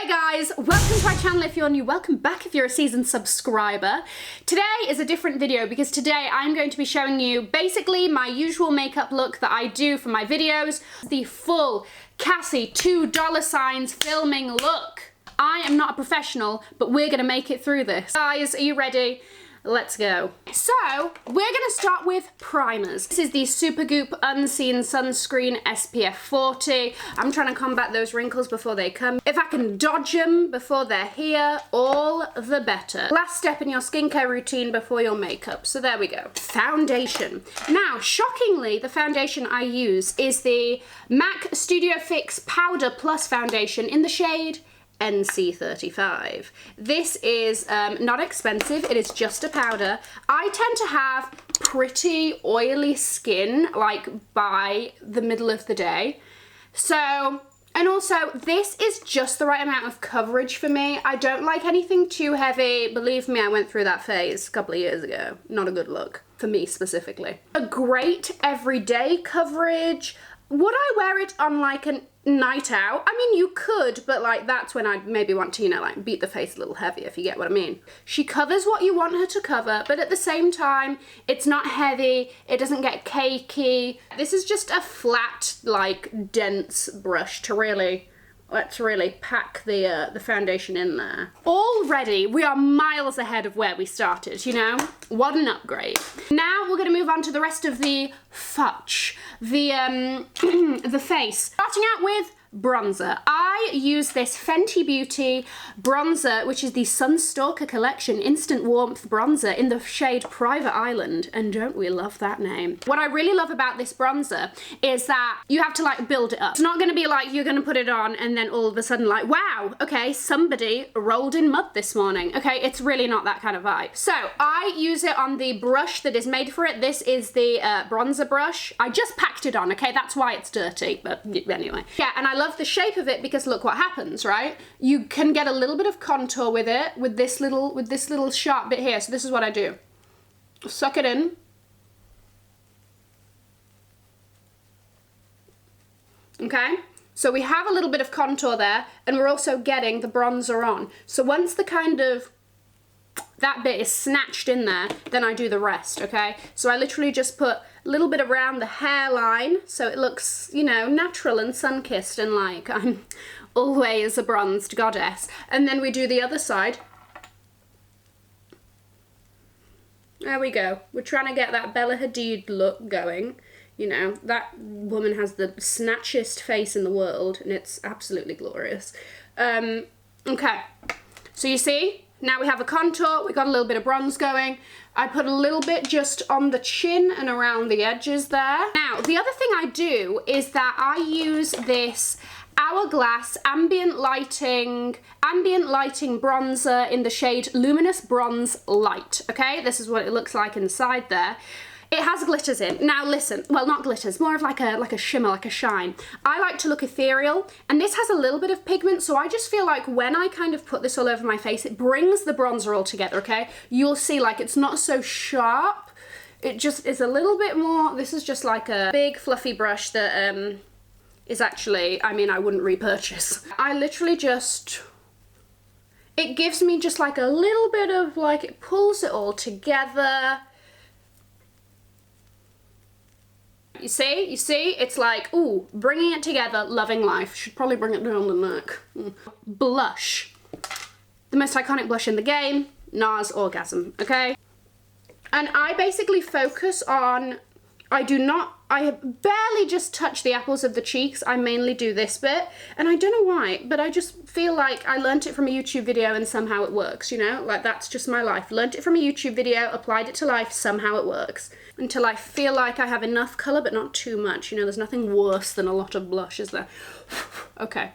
Hi guys, welcome to my channel if you're new, welcome back if you're a seasoned subscriber. Today is a different video because today I'm going to be showing you basically my usual makeup look that I do for my videos. The full Cassie $2 filming look. I am not a professional, but we're gonna make it through this. Guys, are you ready? Let's go. So, we're gonna start with primers. This is the Supergoop Unseen Sunscreen SPF 40. I'm trying to combat those wrinkles before they come. If I can dodge them before they're here, all the better. Last step in your skincare routine before your makeup. So there we go. Foundation. Now, shockingly, the foundation I use is the MAC Studio Fix Powder Plus Foundation in the shade NC35. This is not expensive, it is just a powder. I tend to have pretty oily skin like by the middle of the day. So, and also this is just the right amount of coverage for me. I don't like anything too heavy. Believe me, I went through that phase a couple of years ago. Not a good look for me specifically. A great everyday coverage. Would I wear it on like a night out? I mean, you could, but like that's when I'd maybe want to, you know, like beat the face a little heavier, if you get what I mean. She covers what you want her to cover, but at the same time, it's not heavy, it doesn't get cakey. This is just a flat, like dense brush to really, let's really pack the foundation in there. Already, we are miles ahead of where we started, you know? What an upgrade. Now we're gonna move on to the rest of the fudge, the face. Starting out with bronzer. I use this Fenty Beauty bronzer, which is the Sunstalker Collection Instant Warmth Bronzer in the shade Private Island, and don't we love that name. What I really love about this bronzer is that you have to like build it up. It's not gonna be like you're gonna put it on and then all of a sudden like, wow, okay, somebody rolled in mud this morning. Okay, it's really not that kind of vibe. So I use it on the brush that is made for it. This is the bronzer brush. I just packed it on, okay? That's why it's dirty, but anyway. Yeah, and I love the shape of it because look what happens, right? You can get a little bit of contour with it, with this little sharp bit here. So this is what I do. Suck it in. Okay? So we have a little bit of contour there, and we're also getting the bronzer on. So once the kind of that bit is snatched in there, then I do the rest, okay? So I literally just put a little bit around the hairline so it looks, you know, natural and sun-kissed and like I'm always a bronzed goddess. And then we do the other side. There we go. We're trying to get that Bella Hadid look going. You know, that woman has the snatchiest face in the world and it's absolutely glorious. Okay, so you see? Now we have a contour, we got a little bit of bronze going. I put a little bit just on the chin and around the edges there. Now, the other thing I do is that I use this Hourglass Ambient Lighting bronzer in the shade Luminous Bronze Light, okay? This is what it looks like inside there. It has glitters in. Now listen, well not glitters, more of like a shimmer, like a shine. I like to look ethereal, and this has a little bit of pigment, so I just feel like when I kind of put this all over my face, it brings the bronzer all together, okay? You'll see like it's not so sharp, it just is a little bit more, this is just like a big fluffy brush that is actually, I mean, I wouldn't repurchase. I literally just, it gives me just like a little bit of like, it pulls it all together. You see, it's like, ooh, bringing it together, loving life. Should probably bring it down the neck. Blush. The most iconic blush in the game, NARS Orgasm, okay? And I basically focus on, I barely just touch the apples of the cheeks. I mainly do this bit, and I don't know why, but I just feel like I learnt it from a YouTube video and somehow it works, you know? Like, that's just my life. Learnt it from a YouTube video, applied it to life, somehow it works. Until I feel like I have enough colour, but not too much. You know, there's nothing worse than a lot of blush, is there? Okay.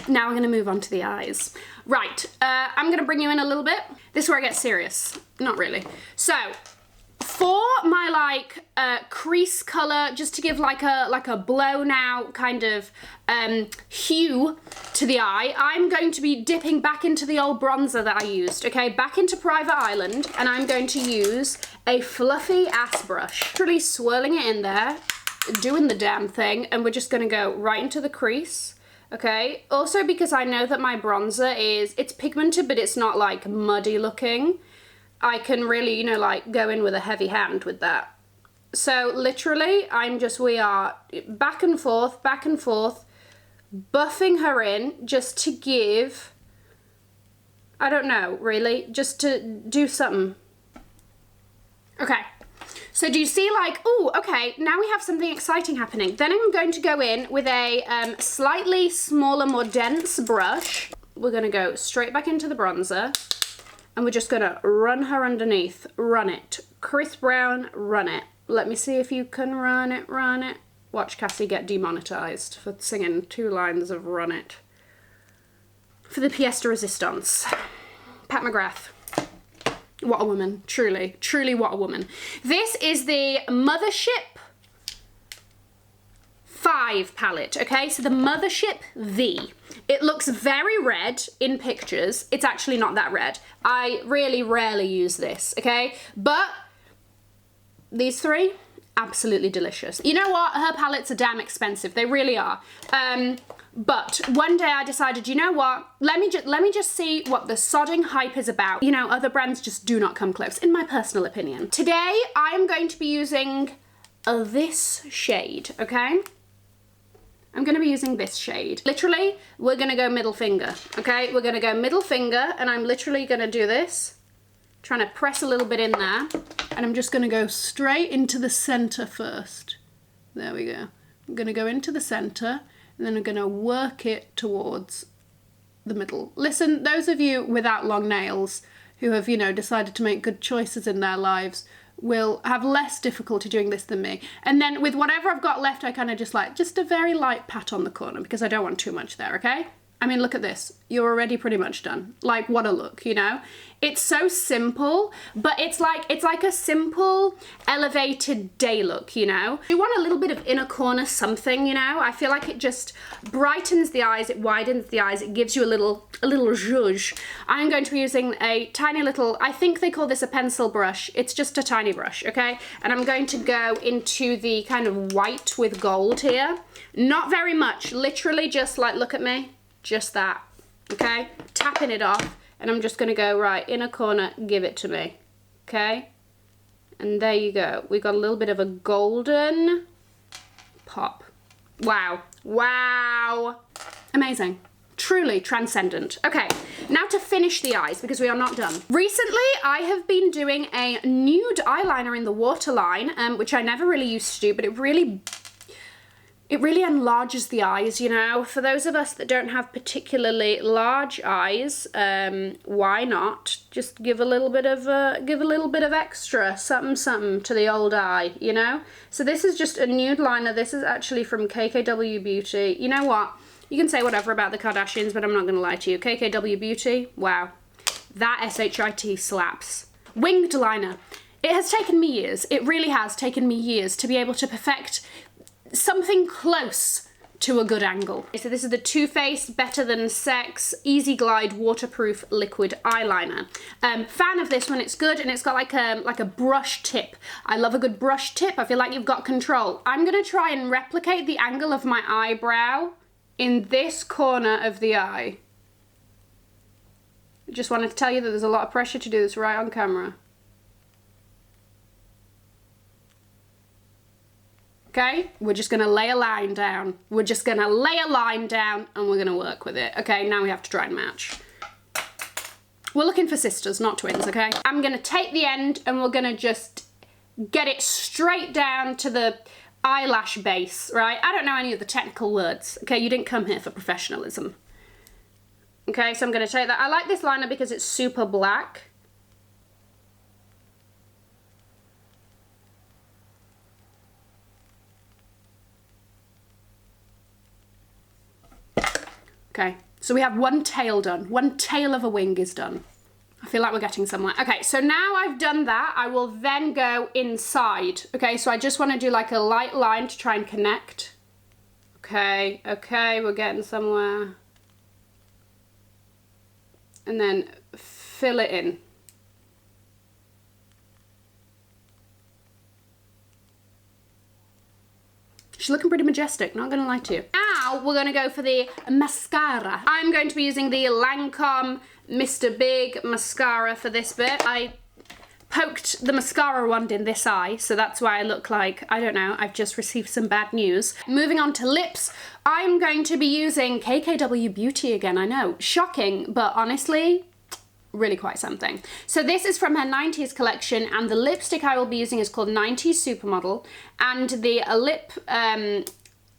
Now we're going to move on to the eyes. Right, I'm going to bring you in a little bit. This is where I get serious. Not really. So, for my like crease colour, just to give like a blown out kind of hue to the eye, I'm going to be dipping back into the old bronzer that I used, okay, back into Private Island, and I'm going to use a fluffy ass brush, literally swirling it in there, doing the damn thing, and we're just going to go right into the crease okay? Also because I know that my bronzer it's pigmented, but it's not like muddy looking. I can really, you know, like go in with a heavy hand with that. So literally, we are back and forth, buffing her in just to give, I don't know, really, just to do something. Okay. So do you see, like, oh, okay, now we have something exciting happening. Then I'm going to go in with a slightly smaller, more dense brush. We're going to go straight back into the bronzer, and we're just going to run her underneath. Run it. Chris Brown, run it. Let me see if you can run it, run it. Watch Cassie get demonetized for singing 2 lines of Run It. For the pièce de résistance. Pat McGrath. What a woman, truly, truly what a woman. This is the Mothership 5 palette, okay? So the Mothership V. It looks very red in pictures. It's actually not that red. I really rarely use this, okay? But these 3, absolutely delicious. You know what? Her palettes are damn expensive. They really are. But one day I decided, you know what? Let me just see what the sodding hype is about. You know, other brands just do not come close, in my personal opinion. Today, I am going to be using this shade, okay? I'm going to be using this shade. Literally, we're going to go middle finger, okay? We're going to go middle finger, and I'm literally going to do this, trying to press a little bit in there, and I'm just going to go straight into the center first. There we go. I'm going to go into the center, and then I'm going to work it towards the middle. Listen, those of you without long nails who have, you know, decided to make good choices in their lives will have less difficulty doing this than me. And then with whatever I've got left, I kind of just like, just a very light pat on the corner because I don't want too much there, okay? I mean, look at this. You're already pretty much done. Like, what a look, you know? It's so simple, but it's like a simple, elevated day look, you know? You want a little bit of inner corner something, you know? I feel like it just brightens the eyes, it widens the eyes, it gives you a little zhuzh. I'm going to be using a tiny little, I think they call this a pencil brush. It's just a tiny brush, okay? And I'm going to go into the kind of white with gold here. Not very much, literally just like, look at me. Just that, okay? Tapping it off, and I'm just gonna go, right, inner corner, give it to me, okay? And there you go. We got a little bit of a golden pop. Wow, wow. Amazing, truly transcendent. Okay, now to finish the eyes, because we are not done. Recently, I have been doing a nude eyeliner in the waterline, which I never really used to do, but it really enlarges the eyes, you know. For those of us that don't have particularly large eyes, why not just give a little bit of extra something to the old eye, you know? So this is just a nude liner. This is actually from KKW Beauty. You know what? You can say whatever about the Kardashians, but I'm not gonna lie to you. KKW Beauty, wow. That SHIT slaps. Winged liner. It has taken me years. It really has taken me years to be able to perfect something close to a good angle. So this is the Too Faced Better Than Sex Easy Glide Waterproof Liquid Eyeliner. Fan of this one, it's good, and it's got like a brush tip. I love a good brush tip. I feel like you've got control. I'm gonna try and replicate the angle of my eyebrow in this corner of the eye. Just wanted to tell you that there's a lot of pressure to do this right on camera. Okay, we're just gonna lay a line down. We're just gonna lay a line down and we're gonna work with it. Okay, now we have to try and match. We're looking for sisters, not twins, okay? I'm gonna take the end and we're gonna just get it straight down to the eyelash base, right? I don't know any of the technical words, okay? You didn't come here for professionalism. Okay, so I'm gonna take that. I like this liner because it's super black. Okay, so we have one tail done. One tail of a wing is done. I feel like we're getting somewhere. Okay, so now I've done that, I will then go inside. Okay, so I just want to do like a light line to try and connect. Okay, we're getting somewhere. And then fill it in. She's looking pretty majestic, not gonna lie to you. now we're gonna go for the mascara. I'm going to be using the Lancome Mr. Big mascara for this bit. I poked the mascara wand in this eye, so that's why I look like, I don't know, I've just received some bad news. Moving on to lips, I'm going to be using KKW Beauty again, I know. Shocking, but honestly, really quite something. So this is from her 90s collection, and the lipstick I will be using is called 90s Supermodel, and the lip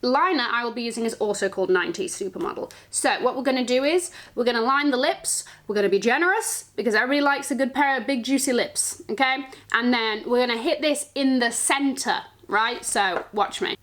liner I will be using is also called 90s Supermodel. So what we're gonna do is, we're gonna line the lips, we're gonna be generous, because everybody likes a good pair of big juicy lips, okay? And then we're gonna hit this in the center, right? So watch me.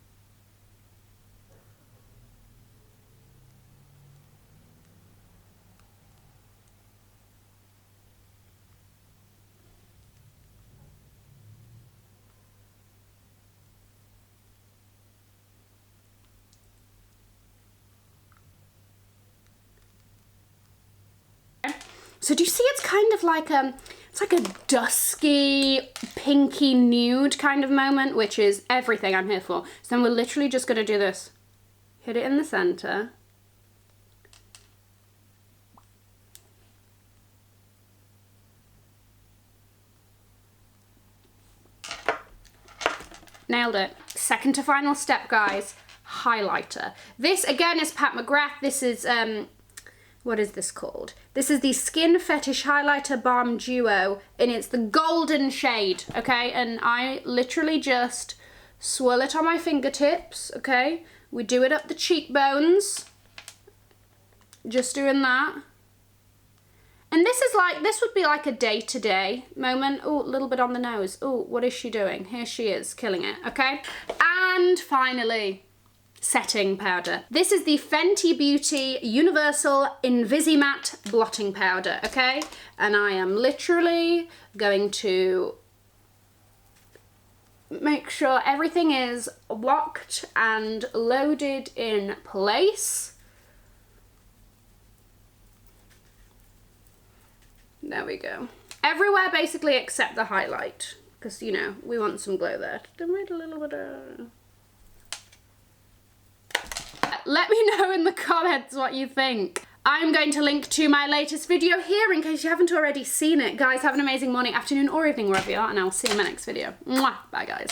So do you see it's kind of like it's like a dusky, pinky nude kind of moment, which is everything I'm here for. So then we're literally just gonna do this. Hit it in the center. Nailed it. Second to final step, guys, highlighter. This again is Pat McGrath. This is, what is this called? This is the Skin Fetish Highlighter Balm Duo, and it's the golden shade, okay? And I literally just swirl it on my fingertips, okay? We do it up the cheekbones. Just doing that. And this is like, this would be like a day-to-day moment. Oh, a little bit on the nose. Oh, what is she doing? Here she is, killing it, okay? And finally, setting powder. This is the Fenty Beauty Universal Invisimatte Blotting Powder, okay? And I am literally going to make sure everything is locked and loaded in place. There we go. Everywhere basically except the highlight, because, you know, we want some glow there. A little bit of... Let me know in the comments what you think. I'm going to link to my latest video here in case you haven't already seen it. Guys, have an amazing morning, afternoon, or evening wherever you are, and I'll see you in my next video. Mwah! Bye, guys.